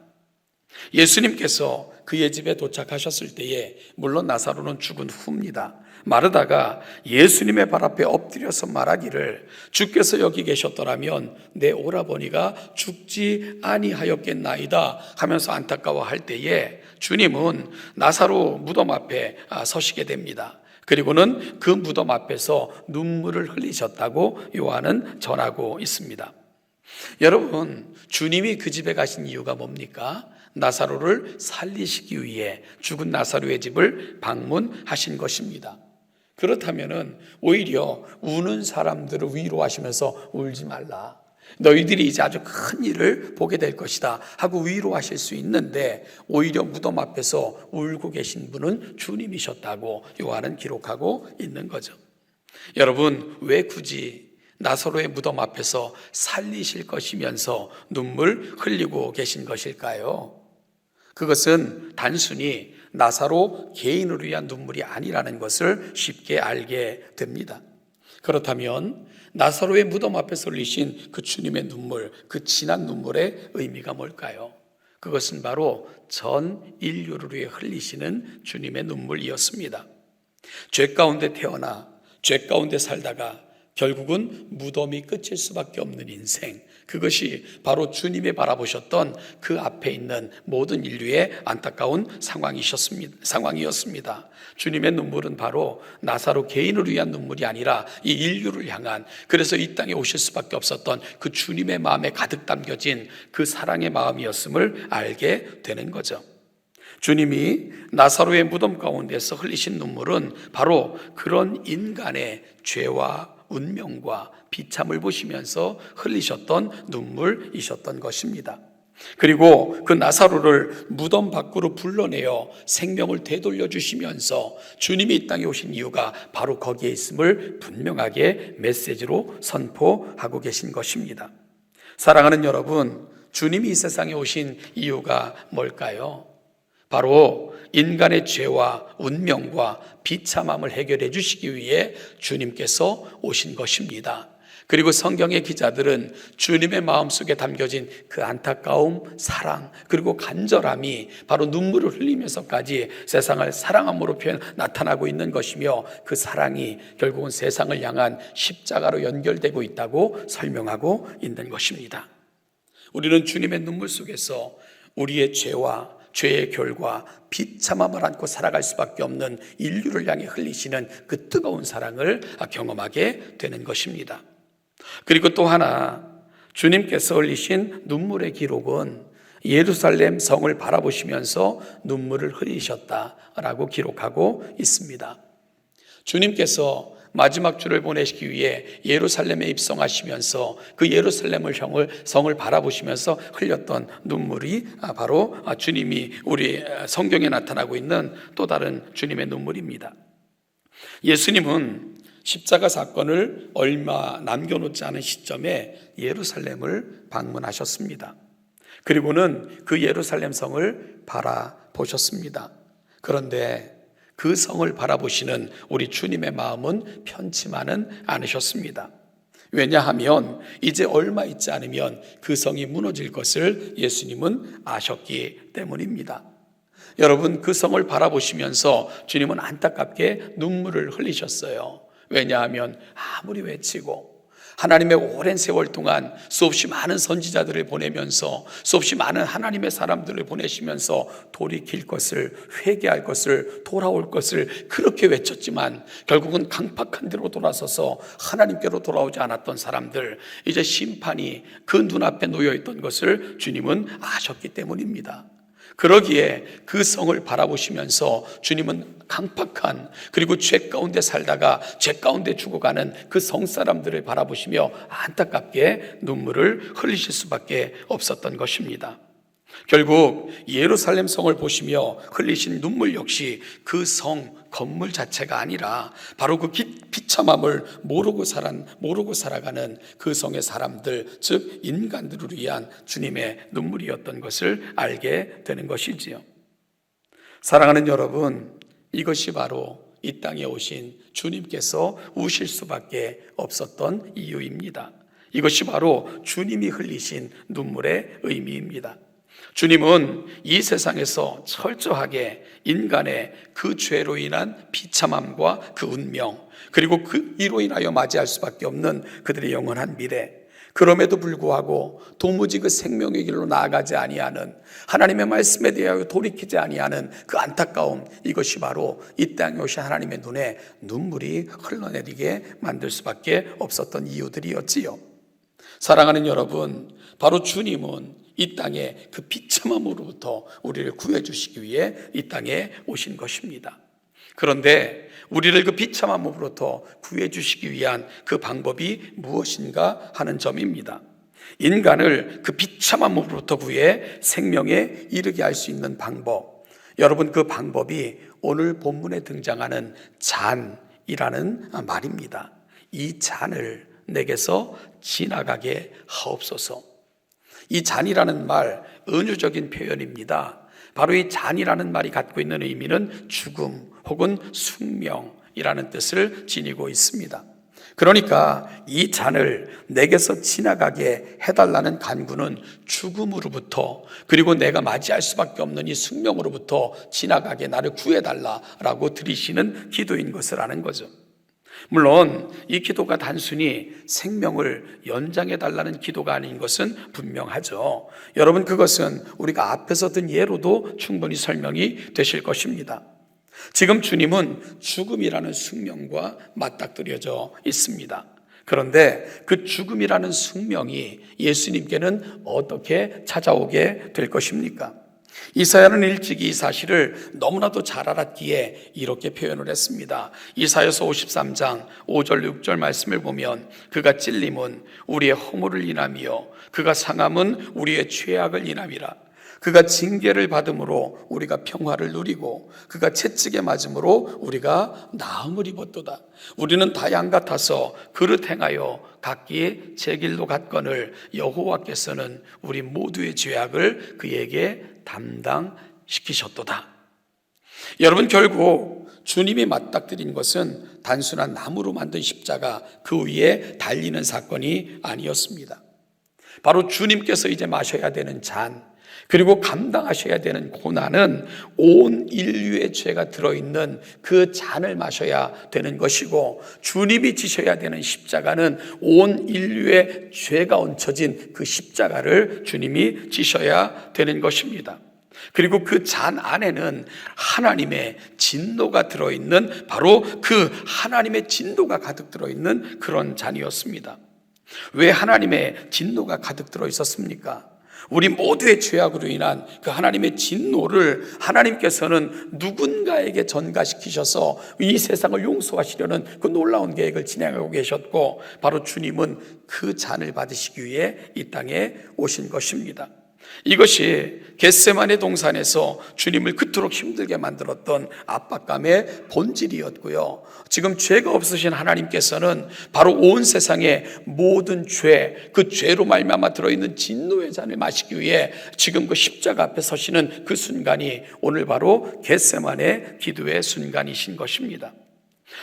예수님께서 그의 집에 도착하셨을 때에 물론 나사로는 죽은 후입니다. 마르다가 예수님의 발 앞에 엎드려서 말하기를, 주께서 여기 계셨더라면 내 오라버니가 죽지 아니하였겠나이다 하면서 안타까워할 때에 주님은 나사로 무덤 앞에 서시게 됩니다. 그리고는 그 무덤 앞에서 눈물을 흘리셨다고 요한은 전하고 있습니다. 여러분, 주님이 그 집에 가신 이유가 뭡니까? 나사로를 살리시기 위해 죽은 나사로의 집을 방문하신 것입니다. 그렇다면은 오히려 우는 사람들을 위로하시면서 울지 말라, 너희들이 이제 아주 큰 일을 보게 될 것이다 하고 위로하실 수 있는데 오히려 무덤 앞에서 울고 계신 분은 주님이셨다고 요한은 기록하고 있는 거죠. 여러분, 왜 굳이 나사로의 무덤 앞에서 살리실 것이면서 눈물 흘리고 계신 것일까요? 그것은 단순히 나사로 개인을 위한 눈물이 아니라는 것을 쉽게 알게 됩니다. 그렇다면 나사로의 무덤 앞에서 흘리신 그 주님의 눈물, 그 진한 눈물의 의미가 뭘까요? 그것은 바로 전 인류를 위해 흘리시는 주님의 눈물이었습니다. 죄 가운데 태어나 죄 가운데 살다가 결국은 무덤이 끝일 수밖에 없는 인생, 그것이 바로 주님이 바라보셨던 그 앞에 있는 모든 인류의 안타까운 상황이었습니다. 주님의 눈물은 바로 나사로 개인을 위한 눈물이 아니라 이 인류를 향한, 그래서 이 땅에 오실 수밖에 없었던 그 주님의 마음에 가득 담겨진 그 사랑의 마음이었음을 알게 되는 거죠. 주님이 나사로의 무덤 가운데서 흘리신 눈물은 바로 그런 인간의 죄와 운명과 비참을 보시면서 흘리셨던 눈물이셨던 것입니다. 그리고 그 나사로를 무덤 밖으로 불러내어 생명을 되돌려 주시면서 주님이 이 땅에 오신 이유가 바로 거기에 있음을 분명하게 메시지로 선포하고 계신 것입니다. 사랑하는 여러분, 주님이 이 세상에 오신 이유가 뭘까요? 바로 인간의 죄와 운명과 비참함을 해결해 주시기 위해 주님께서 오신 것입니다. 그리고 성경의 기자들은 주님의 마음속에 담겨진 그 안타까움, 사랑, 그리고 간절함이 바로 눈물을 흘리면서까지 세상을 사랑함으로 나타나고 있는 것이며, 그 사랑이 결국은 세상을 향한 십자가로 연결되고 있다고 설명하고 있는 것입니다. 우리는 주님의 눈물 속에서 우리의 죄와 죄의 결과 비참함을 안고 살아갈 수밖에 없는 인류를 향해 흘리시는 그 뜨거운 사랑을 경험하게 되는 것입니다. 그리고 또 하나, 주님께서 흘리신 눈물의 기록은 예루살렘 성을 바라보시면서 눈물을 흘리셨다라고 기록하고 있습니다. 주님께서 마지막 주를 보내시기 위해 예루살렘에 입성하시면서 그 예루살렘을 성을 바라보시면서 흘렸던 눈물이 바로 주님이 우리 성경에 나타나고 있는 또 다른 주님의 눈물입니다. 예수님은 십자가 사건을 얼마 남겨놓지 않은 시점에 예루살렘을 방문하셨습니다. 그리고는 그 예루살렘 성을 바라보셨습니다. 그런데 그 성을 바라보시는 우리 주님의 마음은 편치만은 않으셨습니다. 왜냐하면 이제 얼마 있지 않으면 그 성이 무너질 것을 예수님은 아셨기 때문입니다. 여러분, 그 성을 바라보시면서 주님은 안타깝게 눈물을 흘리셨어요. 왜냐하면 아무리 외치고 하나님의 오랜 세월 동안 수없이 많은 선지자들을 보내면서 수없이 많은 하나님의 사람들을 보내시면서 돌이킬 것을, 회개할 것을, 돌아올 것을 그렇게 외쳤지만 결국은 강팍한 데로 돌아서서 하나님께로 돌아오지 않았던 사람들, 이제 심판이 그 눈앞에 놓여있던 것을 주님은 아셨기 때문입니다. 그러기에 그 성을 바라보시면서 주님은 강팍한, 그리고 죄 가운데 살다가 죄 가운데 죽어가는 그 성 사람들을 바라보시며 안타깝게 눈물을 흘리실 수밖에 없었던 것입니다. 결국 예루살렘 성을 보시며 흘리신 눈물 역시 그 성 건물 자체가 아니라 바로 그 비참함을 모르고 살아가는 그 성의 사람들, 즉 인간들을 위한 주님의 눈물이었던 것을 알게 되는 것이지요. 사랑하는 여러분, 이것이 바로 이 땅에 오신 주님께서 우실 수밖에 없었던 이유입니다. 이것이 바로 주님이 흘리신 눈물의 의미입니다. 주님은 이 세상에서 철저하게 인간의 그 죄로 인한 비참함과 그 운명, 그리고 이로 인하여 맞이할 수밖에 없는 그들의 영원한 미래, 그럼에도 불구하고 도무지 그 생명의 길로 나아가지 아니하는, 하나님의 말씀에 대하여 돌이키지 아니하는 그 안타까움, 이것이 바로 이 땅에 오신 하나님의 눈에 눈물이 흘러내리게 만들 수밖에 없었던 이유들이었지요. 사랑하는 여러분, 바로 주님은 이 땅에 그 비참함으로부터 우리를 구해주시기 위해 이 땅에 오신 것입니다. 그런데 우리를 그 비참함으로부터 구해주시기 위한 그 방법이 무엇인가 하는 점입니다. 인간을 그 비참함으로부터 구해 생명에 이르게 할 수 있는 방법, 여러분 그 방법이 오늘 본문에 등장하는 잔이라는 말입니다. 이 잔을 내게서 지나가게 하옵소서. 이 잔이라는 말 은유적인 표현입니다. 바로 이 잔이라는 말이 갖고 있는 의미는 죽음 혹은 숙명이라는 뜻을 지니고 있습니다. 그러니까 이 잔을 내게서 지나가게 해달라는 간구는 죽음으로부터, 그리고 내가 맞이할 수밖에 없는 이 숙명으로부터 지나가게 나를 구해달라라고 드리시는 기도인 것을 아는 거죠. 물론 이 기도가 단순히 생명을 연장해달라는 기도가 아닌 것은 분명하죠. 여러분, 그것은 우리가 앞에서 든 예로도 충분히 설명이 되실 것입니다. 지금 주님은 죽음이라는 숙명과 맞닥뜨려져 있습니다. 그런데 그 죽음이라는 숙명이 예수님께는 어떻게 찾아오게 될 것입니까? 이사야는 일찍이 이 사실을 너무나도 잘 알았기에 이렇게 표현을 했습니다. 이사야서 53장 5절 6절 말씀을 보면 그가 찔림은 우리의 허물을 인하며 그가 상함은 우리의 죄악을 인함이라. 그가 징계를 받음으로 우리가 평화를 누리고 그가 채찍에 맞음으로 우리가 나음을 입었도다. 우리는 다 양 같아서 그릇 행하여 각기 제 길로 갔거늘 여호와께서는 우리 모두의 죄악을 그에게 담당시키셨도다. 여러분, 결국 주님이 맞닥뜨린 것은 단순한 나무로 만든 십자가 그 위에 달리는 사건이 아니었습니다. 바로 주님께서 이제 마셔야 되는 잔, 그리고 감당하셔야 되는 고난은 온 인류의 죄가 들어있는 그 잔을 마셔야 되는 것이고, 주님이 지셔야 되는 십자가는 온 인류의 죄가 얹혀진 그 십자가를 주님이 지셔야 되는 것입니다. 그리고 그 잔 안에는 하나님의 진노가 들어있는, 바로 그 하나님의 진노가 가득 들어있는 그런 잔이었습니다. 왜 하나님의 진노가 가득 들어있었습니까? 우리 모두의 죄악으로 인한 그 하나님의 진노를 하나님께서는 누군가에게 전가시키셔서 이 세상을 용서하시려는 그 놀라운 계획을 진행하고 계셨고, 바로 주님은 그 잔을 받으시기 위해 이 땅에 오신 것입니다. 이것이 겟세마네 동산에서 주님을 그토록 힘들게 만들었던 압박감의 본질이었고요. 지금 죄가 없으신 하나님께서는 바로 온 세상의 모든 죄, 그 죄로 말미암아 들어있는 진노의 잔을 마시기 위해 지금 그 십자가 앞에 서시는 그 순간이 오늘 바로 겟세마네 기도의 순간이신 것입니다.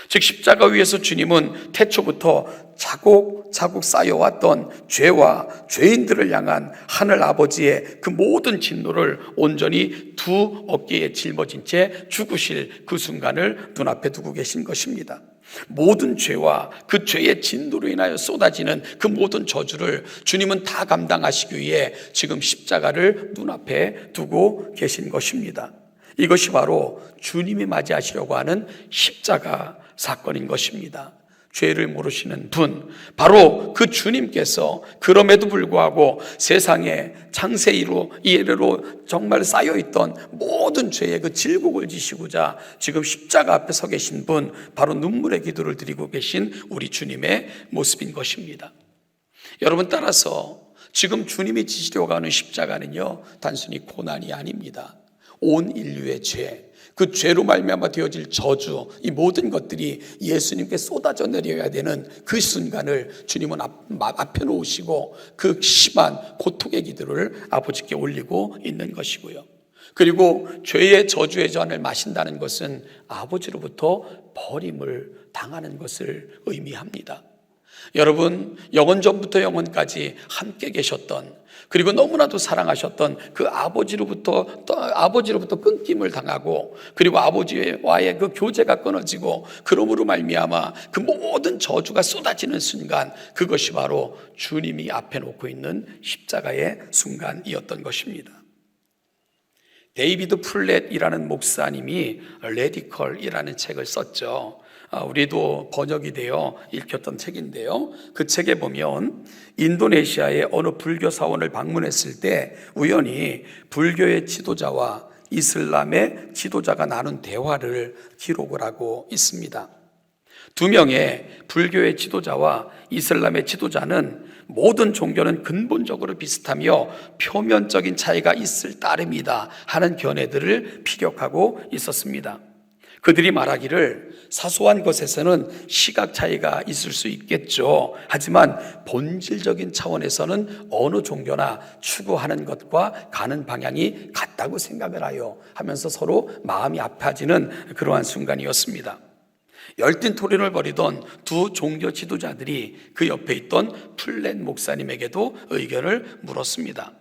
즉 십자가 위에서 주님은 태초부터 차곡차곡 쌓여왔던 죄와 죄인들을 향한 하늘 아버지의 그 모든 진노를 온전히 두 어깨에 짊어진 채 죽으실 그 순간을 눈앞에 두고 계신 것입니다. 모든 죄와 그 죄의 진노로 인하여 쏟아지는 그 모든 저주를 주님은 다 감당하시기 위해 지금 십자가를 눈앞에 두고 계신 것입니다. 이것이 바로 주님이 맞이하시려고 하는 십자가 사건인 것입니다. 죄를 모르시는 분, 바로 그 주님께서 그럼에도 불구하고 세상에 창세이로 이래로 정말 쌓여있던 모든 죄의 그 질곡을 지시고자 지금 십자가 앞에 서 계신 분, 바로 눈물의 기도를 드리고 계신 우리 주님의 모습인 것입니다. 여러분, 따라서 지금 주님이 지시려고 하는 십자가는요, 단순히 고난이 아닙니다. 온 인류의 죄, 그 죄로 말미암아 되어질 저주, 이 모든 것들이 예수님께 쏟아져 내려야 되는 그 순간을 주님은 앞에 놓으시고 그 심한 고통의 기도를 아버지께 올리고 있는 것이고요. 그리고 죄의 저주의 잔을 마신다는 것은 아버지로부터 버림을 당하는 것을 의미합니다. 여러분, 영원전부터 영원까지 함께 계셨던, 그리고 너무나도 사랑하셨던 그 아버지로부터 끊김을 당하고, 그리고 아버지와의 그 교제가 끊어지고, 그러므로 말미암아 그 모든 저주가 쏟아지는 순간, 그것이 바로 주님이 앞에 놓고 있는 십자가의 순간이었던 것입니다. 데이비드 플랫이라는 목사님이 레디컬이라는 책을 썼죠. 우리도 번역이 되어 읽혔던 책인데요, 그 책에 보면 인도네시아의 어느 불교 사원을 방문했을 때 우연히 불교의 지도자와 이슬람의 지도자가 나눈 대화를 기록을 하고 있습니다. 두 명의 불교의 지도자와 이슬람의 지도자는 모든 종교는 근본적으로 비슷하며 표면적인 차이가 있을 따름이다 하는 견해들을 피력하고 있었습니다. 그들이 말하기를 사소한 것에서는 시각 차이가 있을 수 있겠죠. 하지만 본질적인 차원에서는 어느 종교나 추구하는 것과 가는 방향이 같다고 생각을 하면서 서로 마음이 아파지는 그러한 순간이었습니다. 열띤 토론을 벌이던 두 종교 지도자들이 그 옆에 있던 플랫 목사님에게도 의견을 물었습니다.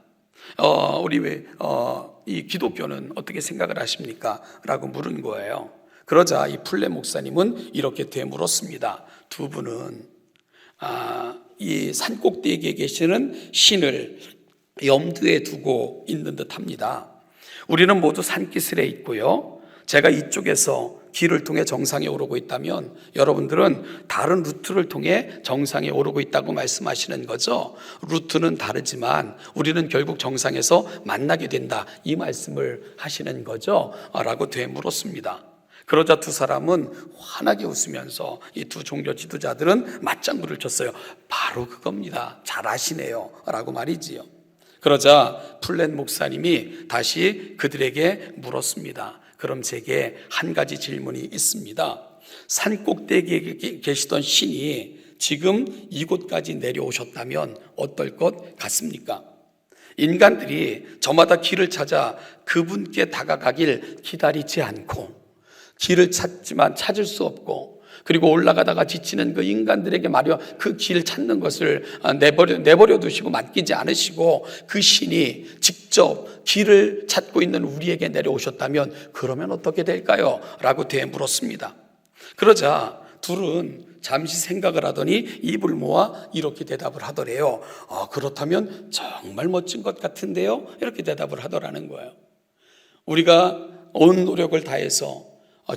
이 기독교는 어떻게 생각을 하십니까? 라고 물은 거예요. 그러자 이 플랫 목사님은 이렇게 되물었습니다. 두 분은 이 산꼭대기에 계시는 신을 염두에 두고 있는 듯합니다. 우리는 모두 산기슭에 있고요. 제가 이쪽에서 길을 통해 정상에 오르고 있다면 여러분들은 다른 루트를 통해 정상에 오르고 있다고 말씀하시는 거죠. 루트는 다르지만 우리는 결국 정상에서 만나게 된다, 이 말씀을 하시는 거죠? 라고 되물었습니다. 그러자 두 사람은 환하게 웃으면서 이 두 종교 지도자들은 맞장구를 쳤어요. 바로 그겁니다. 잘 아시네요. 라고 말이지요. 그러자 플랫 목사님이 다시 그들에게 물었습니다. 그럼 제게 한 가지 질문이 있습니다. 산 꼭대기에 계시던 신이 지금 이곳까지 내려오셨다면 어떨 것 같습니까? 인간들이 저마다 길을 찾아 그분께 다가가길 기다리지 않고 길을 찾지만 찾을 수 없고 그리고 올라가다가 지치는 그 인간들에게 말이야 그 길을 찾는 것을 내버려 두시고 맡기지 않으시고 그 신이 직접 길을 찾고 있는 우리에게 내려오셨다면 그러면 어떻게 될까요? 라고 되물었습니다. 그러자 둘은 잠시 생각을 하더니 입을 모아 이렇게 대답을 하더래요. 그렇다면 정말 멋진 것 같은데요? 이렇게 대답을 하더라는 거예요. 우리가 온 노력을 다해서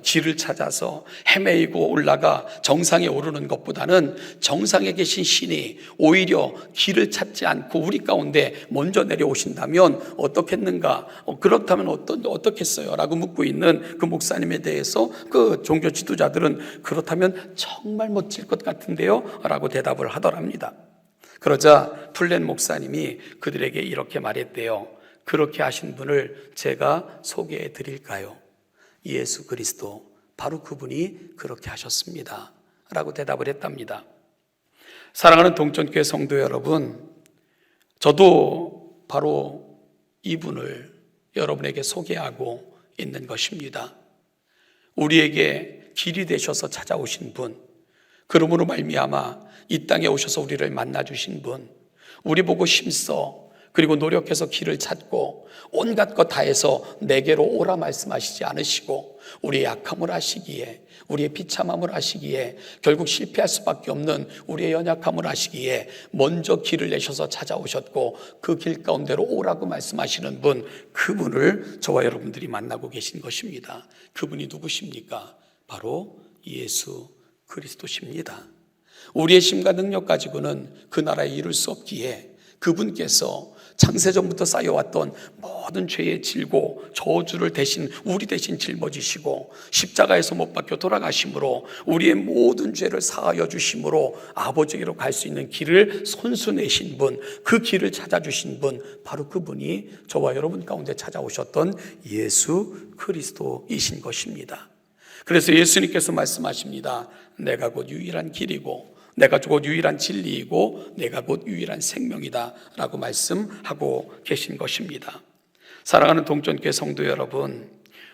길을 찾아서 헤매이고 올라가 정상에 오르는 것보다는 정상에 계신 신이 오히려 길을 찾지 않고 우리 가운데 먼저 내려오신다면 어떻겠는가? 그렇다면 어떻겠어요? 라고 묻고 있는 그 목사님에 대해서 그 종교 지도자들은 그렇다면 정말 멋질 것 같은데요? 라고 대답을 하더랍니다. 그러자 플랫 목사님이 그들에게 이렇게 말했대요. 그렇게 하신 분을 제가 소개해 드릴까요? 예수 그리스도, 바로 그분이 그렇게 하셨습니다. 라고 대답을 했답니다. 사랑하는 동천교회 성도 여러분, 저도 바로 이분을 여러분에게 소개하고 있는 것입니다. 우리에게 길이 되셔서 찾아오신 분, 그러므로 말미암아 이 땅에 오셔서 우리를 만나주신 분, 우리 보고 힘써 그리고 노력해서 길을 찾고 온갖 것 다해서 내게로 오라 말씀하시지 않으시고 우리의 약함을 아시기에, 우리의 비참함을 아시기에, 결국 실패할 수밖에 없는 우리의 연약함을 아시기에 먼저 길을 내셔서 찾아오셨고 그 길 가운데로 오라고 말씀하시는 분, 그분을 저와 여러분들이 만나고 계신 것입니다. 그분이 누구십니까? 바로 예수 그리스도십니다. 우리의 힘과 능력 가지고는 그 나라에 이룰 수 없기에 그분께서 창세전부터 쌓여왔던 모든 죄의 질고 저주를 우리 대신 짊어지시고 십자가에서 못 박혀 돌아가심으로 우리의 모든 죄를 사하여 주심으로 아버지께로 갈 수 있는 길을 손수 내신 분, 그 길을 찾아주신 분, 바로 그분이 저와 여러분 가운데 찾아오셨던 예수 그리스도이신 것입니다. 그래서 예수님께서 말씀하십니다. 내가 곧 유일한 길이고 내가 곧 유일한 진리이고 내가 곧 유일한 생명이다 라고 말씀하고 계신 것입니다. 사랑하는 동천교회 성도 여러분,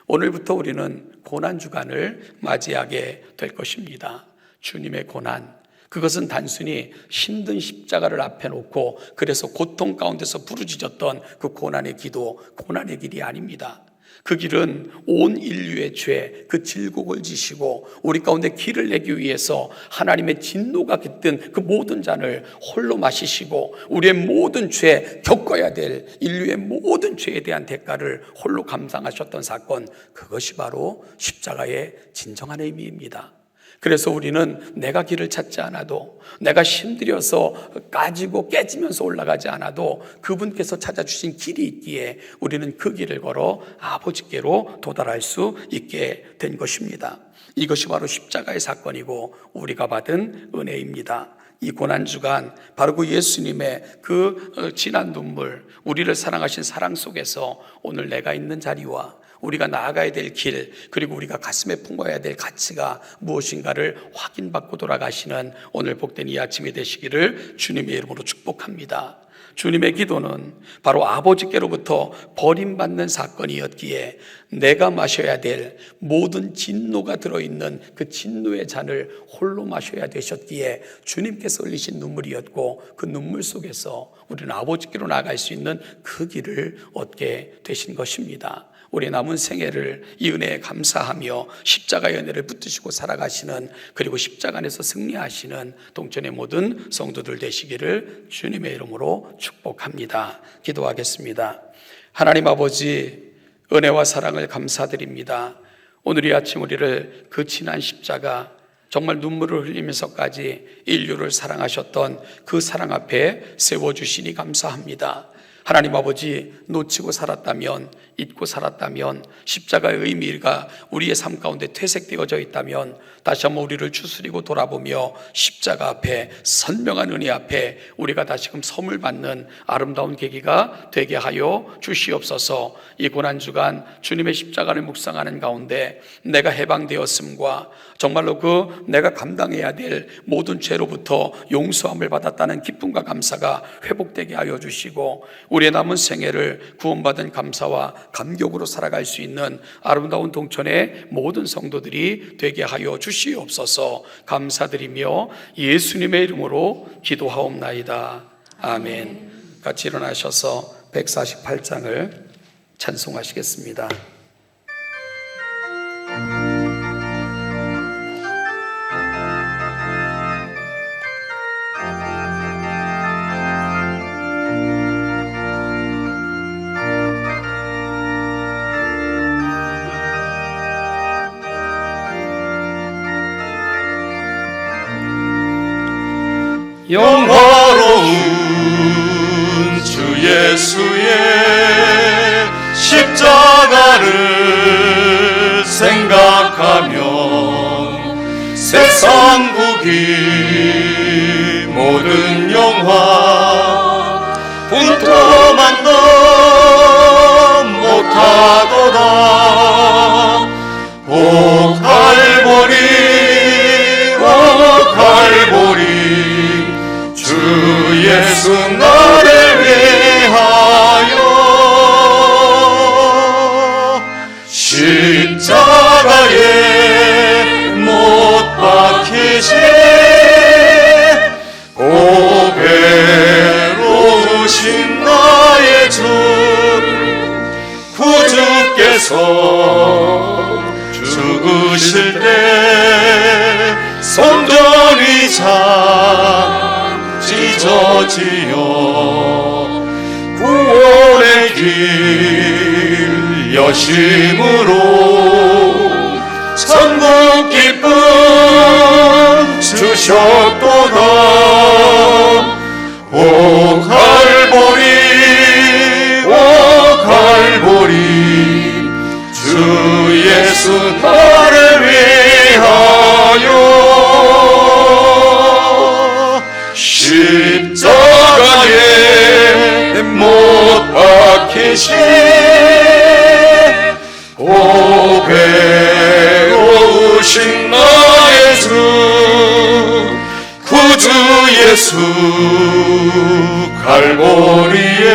오늘부터 우리는 고난주간을 맞이하게 될 것입니다. 주님의 고난, 그것은 단순히 힘든 십자가를 앞에 놓고 그래서 고통 가운데서 부르짖었던 그 고난의 기도, 고난의 길이 아닙니다. 그 길은 온 인류의 죄, 그 질곡을 지시고 우리 가운데 길을 내기 위해서 하나님의 진노가 깃든 그 모든 잔을 홀로 마시시고 우리의 모든 죄, 겪어야 될 인류의 모든 죄에 대한 대가를 홀로 감당하셨던 사건, 그것이 바로 십자가의 진정한 의미입니다. 그래서 우리는 내가 길을 찾지 않아도, 내가 힘들여서 까지고 깨지면서 올라가지 않아도 그분께서 찾아주신 길이 있기에 우리는 그 길을 걸어 아버지께로 도달할 수 있게 된 것입니다. 이것이 바로 십자가의 사건이고 우리가 받은 은혜입니다. 이 고난주간 바로 그 예수님의 그 진한 눈물, 우리를 사랑하신 사랑 속에서 오늘 내가 있는 자리와 우리가 나아가야 될 길, 그리고 우리가 가슴에 품어야 될 가치가 무엇인가를 확인받고 돌아가시는 오늘 복된 이 아침이 되시기를 주님의 이름으로 축복합니다. 주님의 기도는 바로 아버지께로부터 버림받는 사건이었기에 내가 마셔야 될 모든 진노가 들어있는 그 진노의 잔을 홀로 마셔야 되셨기에 주님께서 흘리신 눈물이었고, 그 눈물 속에서 우리는 아버지께로 나아갈 수 있는 그 길을 얻게 되신 것입니다. 우리 남은 생애를 이 은혜에 감사하며 십자가의 은혜를 붙드시고 살아가시는, 그리고 십자가 안에서 승리하시는 동천의 모든 성도들 되시기를 주님의 이름으로 축복합니다. 기도하겠습니다. 하나님 아버지, 은혜와 사랑을 감사드립니다. 오늘 이 아침 우리를 그 진한 십자가, 정말 눈물을 흘리면서까지 인류를 사랑하셨던 그 사랑 앞에 세워주시니 감사합니다. 하나님 아버지, 놓치고 살았다면, 잊고 살았다면, 십자가의 의미가 우리의 삶 가운데 퇴색되어져 있다면 다시 한번 우리를 추스리고 돌아보며 십자가 앞에, 선명한 은혜 앞에 우리가 다시금 섬을 받는 아름다운 계기가 되게 하여 주시옵소서. 이 고난주간 주님의 십자가를 묵상하는 가운데 내가 해방되었음과 정말로 그 내가 감당해야 될 모든 죄로부터 용서함을 받았다는 기쁨과 감사가 회복되게 하여 주시고, 우리의 남은 생애를 구원받은 감사와 감격으로 살아갈 수 있는 아름다운 동천의 모든 성도들이 되게 하여 주시옵소서. 감사드리며 예수님의 이름으로 기도하옵나이다. 아멘. 같이 일어나셔서 148장을 찬송하시겠습니다. 영화로운 주 예수의 십자가를 생각하면 세상 국이 모든 영화 분토만도 못하도다. 오 갈보리, 오 갈보리, 주 예수 나를 위하여 십자가에 못 박히신 고배로우신 나의 주 구주께서 죽으실 때 성전이 찢어지어 구원의 길 여심으로 천국 기쁨 주셨도다. 오 갈보리, 오 갈보리, 주 예수 나를 위하여 십자가에 못 박히신 고배로우신 나의 주 구주 예수 갈보리에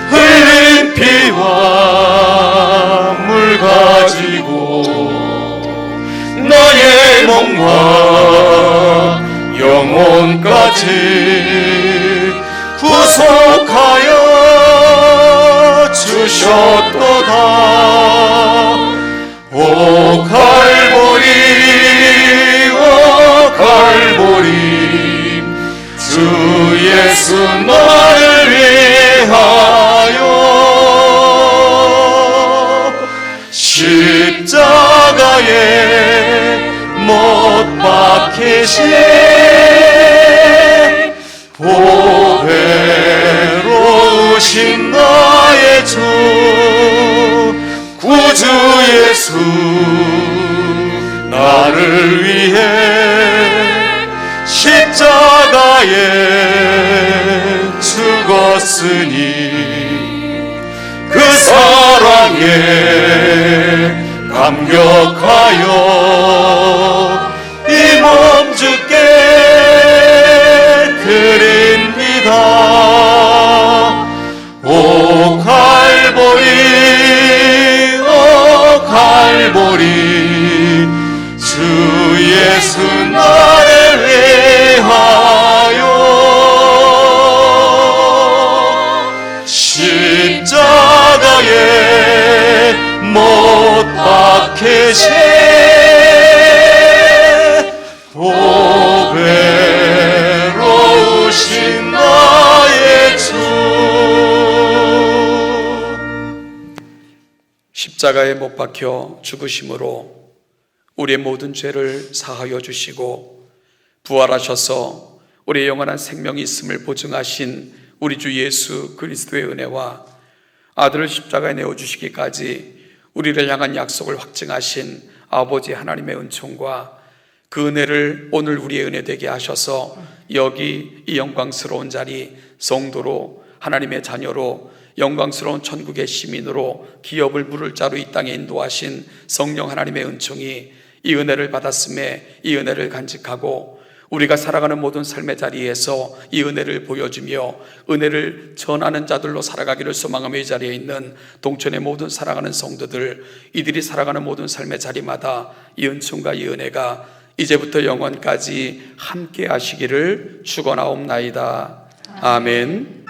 흘린 피와 물 가지고 나의 몸과 영혼까지 구속하여 주셨도다. 오 갈보리, 오 갈보리, 주 예수 나를 위하여 십자가에 못 박히신 보배로우신 나의 주 구주 예수 나를 위해 십자가에 죽었으니 그 사랑에 감격하여 이 몸 주께 드립니다. 오 갈보리, 오 갈보리, 주 예수 나를 위하여 십자가에 못 박히신 보배로우신 나의 주. 십자가에 못 박혀 죽으심으로 우리의 모든 죄를 사하여 주시고 부활하셔서 우리의 영원한 생명이 있음을 보증하신 우리 주 예수 그리스도의 은혜와 아들을 십자가에 내어주시기까지 우리를 향한 약속을 확증하신 아버지 하나님의 은총과 그 은혜를 오늘 우리의 은혜 되게 하셔서 여기 이 영광스러운 자리 성도로 하나님의 자녀로 영광스러운 천국의 시민으로 기업을 물을 자로 이 땅에 인도하신 성령 하나님의 은총이 이 은혜를 받았음에 이 은혜를 간직하고 우리가 살아가는 모든 삶의 자리에서 이 은혜를 보여주며 은혜를 전하는 자들로 살아가기를 소망하며 이 자리에 있는 동천의 모든 사랑하는 성도들, 이들이 살아가는 모든 삶의 자리마다 이 은총과 이 은혜가 이제부터 영원까지 함께 하시기를 축원하옵나이다. 아멘.